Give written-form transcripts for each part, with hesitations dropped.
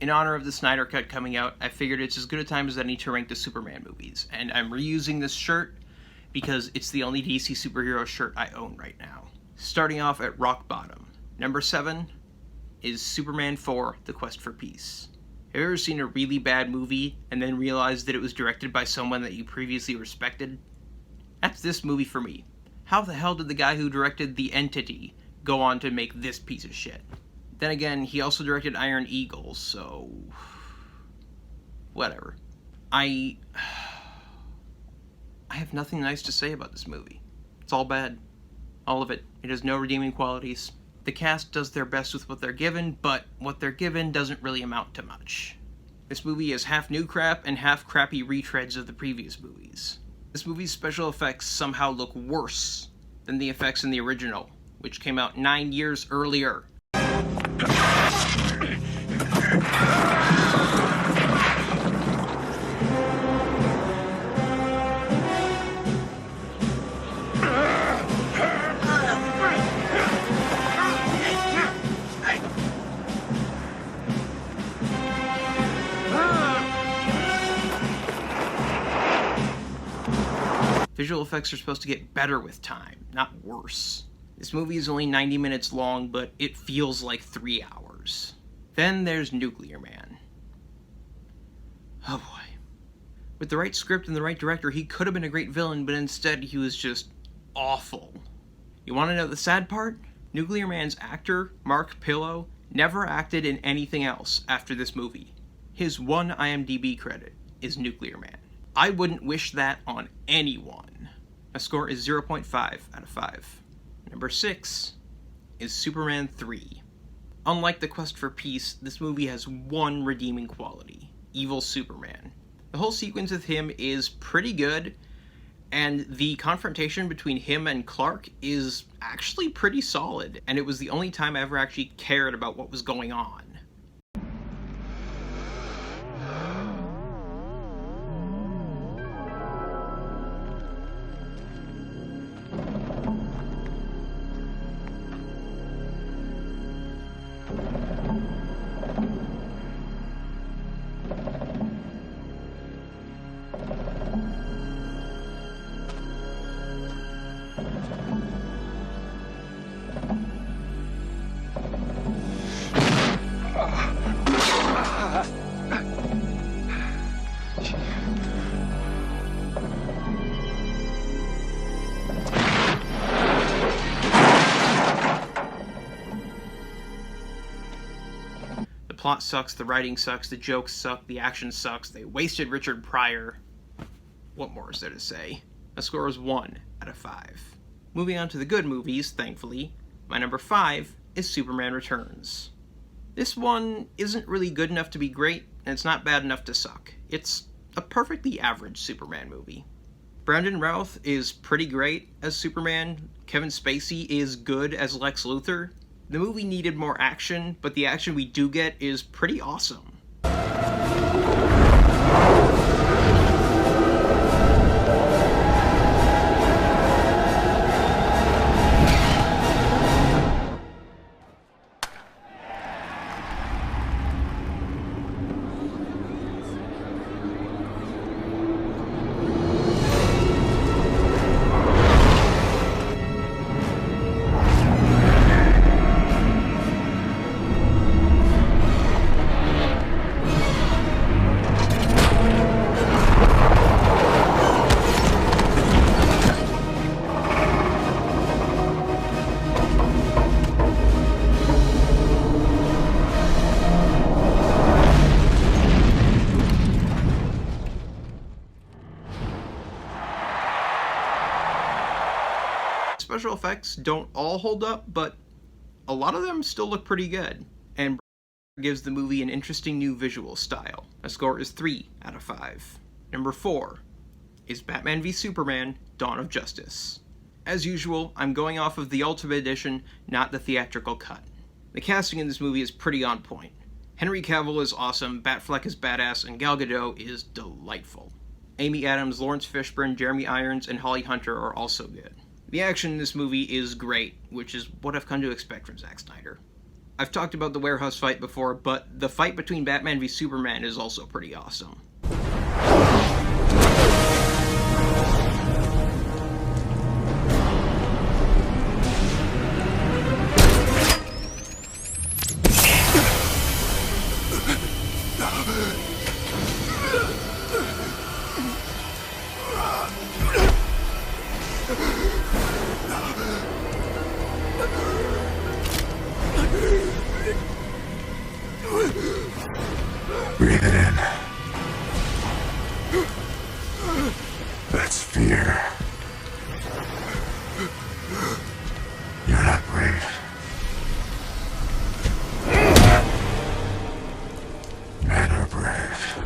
In honor of the Snyder Cut coming out, I figured it's as good a time as any to rank the Superman movies, and I'm reusing this shirt because it's the only DC superhero shirt I own right now. Starting off at rock bottom, number 7 is Superman 4: The Quest for Peace. Have you ever seen a really bad movie and then realized that it was directed by someone that you previously respected? That's this movie for me. How the hell did the guy who directed The Entity go on to make this piece of shit? Then again, he also directed Iron Eagle, so whatever. I have nothing nice to say about this movie. It's all bad. All of it. It has no redeeming qualities. The cast does their best with what they're given, but what they're given doesn't really amount to much. This movie is half new crap and half crappy retreads of the previous movies. This movie's special effects somehow look worse than the effects in the original, which came out 9 years earlier. Visual effects are supposed to get better with time, not worse. This movie is only 90 minutes long, but it feels like 3 hours. Then there's Nuclear Man. Oh boy. With the right script and the right director, he could have been a great villain, but instead he was just awful. You want to know the sad part? Nuclear Man's actor, Mark Pillow, never acted in anything else after this movie. His one IMDb credit is Nuclear Man. I wouldn't wish that on anyone. My score is 0.5 out of 5. Number 6 is Superman 3. Unlike The Quest for Peace, this movie has one redeeming quality: evil Superman. The whole sequence with him is pretty good, and the confrontation between him and Clark is actually pretty solid, and it was the only time I ever actually cared about what was going on. The plot sucks, the writing sucks, the jokes suck, the action sucks, they wasted Richard Pryor. What more is there to say? My score is 1 out of 5. Moving on to the good movies, thankfully, my number 5 is Superman Returns. This one isn't really good enough to be great, and it's not bad enough to suck. It's a perfectly average Superman movie. Brandon Routh is pretty great as Superman. Kevin Spacey is good as Lex Luthor. The movie needed more action, but the action we do get is pretty awesome. Special effects don't all hold up, but a lot of them still look pretty good, and gives the movie an interesting new visual style. My score is 3 out of 5. Number 4 is Batman v Superman: Dawn of Justice. As usual, I'm going off of the Ultimate Edition, not the theatrical cut. The casting in this movie is pretty on point. Henry Cavill is awesome, Batfleck is badass, and Gal Gadot is delightful. Amy Adams, Lawrence Fishburne, Jeremy Irons, and Holly Hunter are also good. The action in this movie is great, which is what I've come to expect from Zack Snyder. I've talked about the warehouse fight before, but the fight between Batman v Superman is also pretty awesome. Breathe it in. That's fear. You're not brave. Men are brave.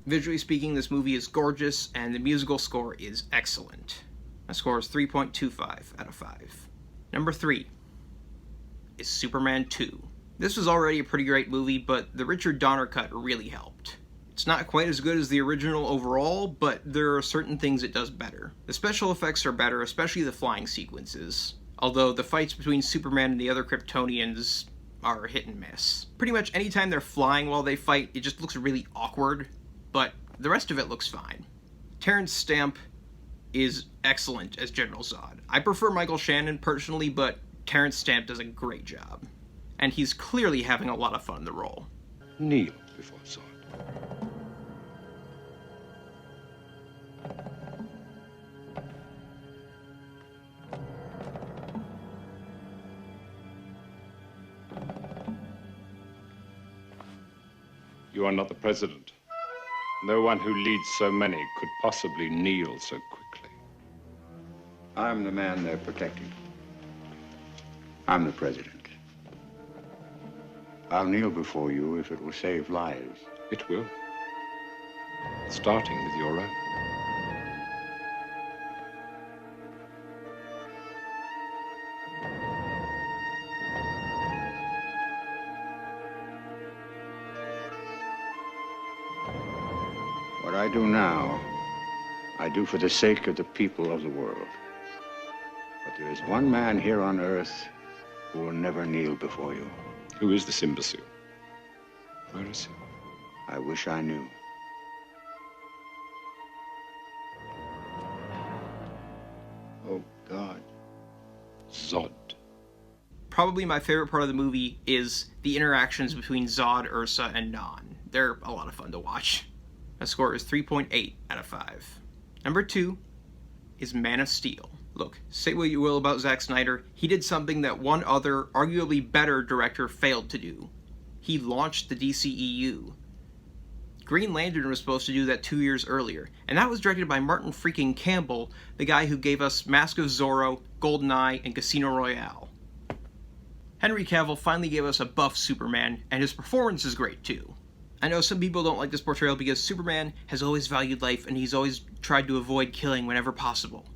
Visually speaking, this movie is gorgeous, and the musical score is excellent. My score is 3.25 out of 5. Number 3 is Superman 2. This was already a pretty great movie, but the Richard Donner cut really helped. It's not quite as good as the original overall, but there are certain things it does better. The special effects are better, especially the flying sequences, although the fights between Superman and the other Kryptonians are hit and miss. Pretty much anytime they're flying while they fight, it just looks really awkward, but the rest of it looks fine. Terrence Stamp is excellent as General Zod. I prefer Michael Shannon personally, but Terrence Stamp does a great job. And he's clearly having a lot of fun in the role. Kneel before Zod. You are not the president. No one who leads so many could possibly kneel so quickly. I'm the man they're protecting. I'm the president. I'll kneel before you if it will save lives. It will. Starting with your own. What I do now, I do for the sake of the people of the world. But there is one man here on Earth who will never kneel before you. Who is this imbecile? Where is he? I wish I knew. Oh, God. Zod. Probably my favorite part of the movie is the interactions between Zod, Ursa, and Non. They're a lot of fun to watch. My score is 3.8 out of 5. Number 2 is Man of Steel. Look, say what you will about Zack Snyder, he did something that one other, arguably better director failed to do. He launched the DCEU. Green Lantern was supposed to do that 2 years earlier, and that was directed by Martin freaking Campbell, the guy who gave us Mask of Zorro, GoldenEye, and Casino Royale. Henry Cavill finally gave us a buff Superman, and his performance is great too. I know some people don't like this portrayal because Superman has always valued life and he's always tried to avoid killing whenever possible.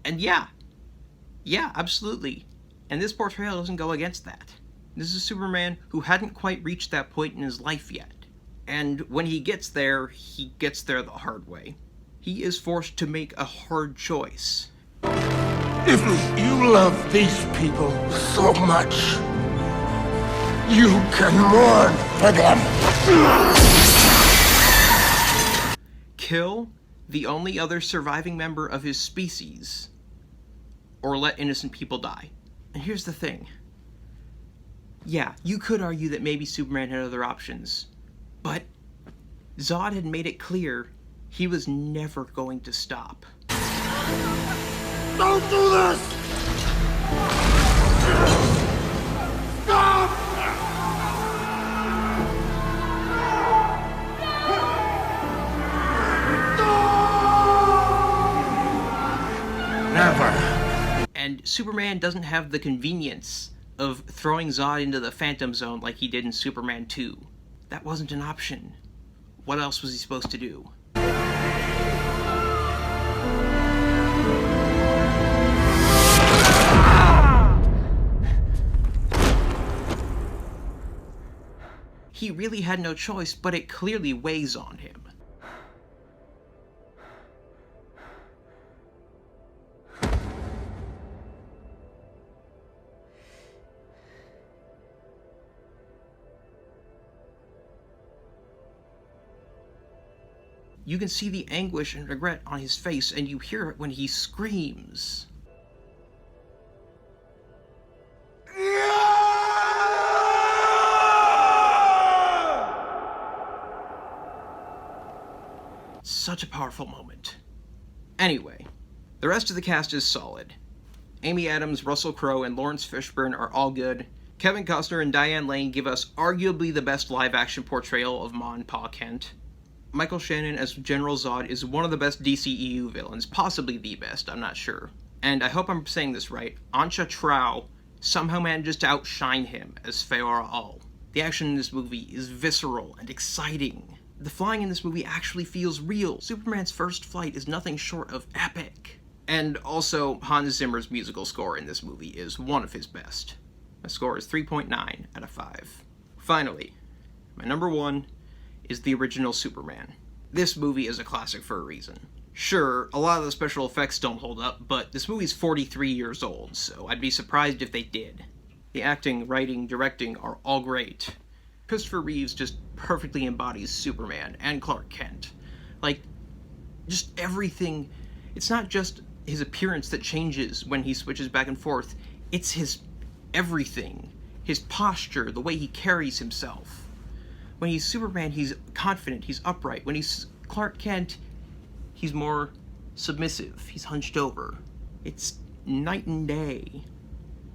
And yeah, absolutely. And this portrayal doesn't go against that. This is Superman who hadn't quite reached that point in his life yet. And when he gets there the hard way. He is forced to make a hard choice. If you love these people so much, you can mourn for them. Kill the only other surviving member of his species, or let innocent people die. And here's the thing. Yeah, you could argue that maybe Superman had other options, but Zod had made it clear he was never going to stop. Don't do this! Stop! Never. And Superman doesn't have the convenience of throwing Zod into the Phantom Zone like he did in Superman 2. That wasn't an option. What else was he supposed to do? He really had no choice, but it clearly weighs on him. You can see the anguish and regret on his face, and you hear it when he screams. Such a powerful moment. Anyway, the rest of the cast is solid. Amy Adams, Russell Crowe, and Lawrence Fishburne are all good. Kevin Costner and Diane Lane give us arguably the best live-action portrayal of Ma and Pa Kent. Michael Shannon as General Zod is one of the best DCEU villains, possibly the best, I'm not sure. And I hope I'm saying this right, Ansha Trow somehow manages to outshine him as Feora Ul. The action in this movie is visceral and exciting. The flying in this movie actually feels real. Superman's first flight is nothing short of epic. And also, Hans Zimmer's musical score in this movie is one of his best. My score is 3.9 out of 5. Finally, my number 1 is the original Superman. This movie is a classic for a reason. Sure, a lot of the special effects don't hold up, but this movie's 43 years old, so I'd be surprised if they did. The acting, writing, directing are all great. Christopher Reeves just perfectly embodies Superman and Clark Kent. Like, just everything. It's not just his appearance that changes when he switches back and forth, it's his everything. His posture, the way he carries himself. When he's Superman, he's confident, he's upright. When he's Clark Kent, he's more submissive, he's hunched over. It's night and day.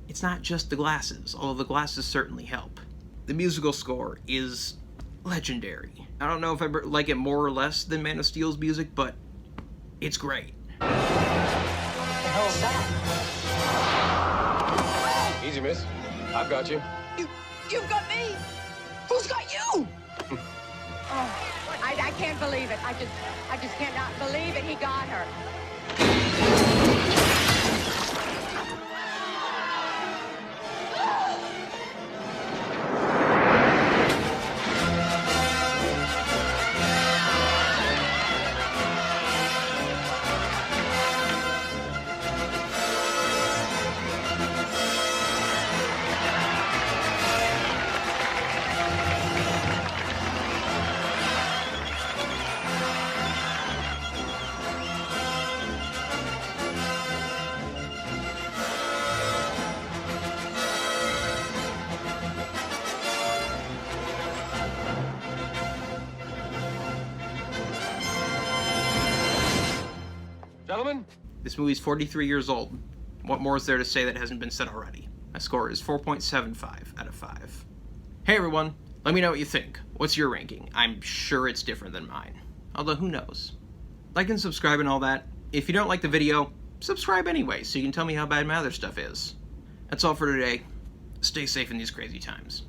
It's not just the glasses, although the glasses certainly help. The musical score is legendary. I don't know if I like it more or less than Man of Steel's music, but it's great. What the hell's that? Easy, miss. I've got you. You've got me! Who's got you? I can't believe it. I just cannot believe it. He got her. Gentlemen? This movie's 43 years old. What more is there to say that hasn't been said already? My score is 4.75 out of 5. Hey everyone, let me know what you think. What's your ranking? I'm sure it's different than mine. Although who knows? Like and subscribe and all that. If you don't like the video, subscribe anyway so you can tell me how bad my other stuff is. That's all for today. Stay safe in these crazy times.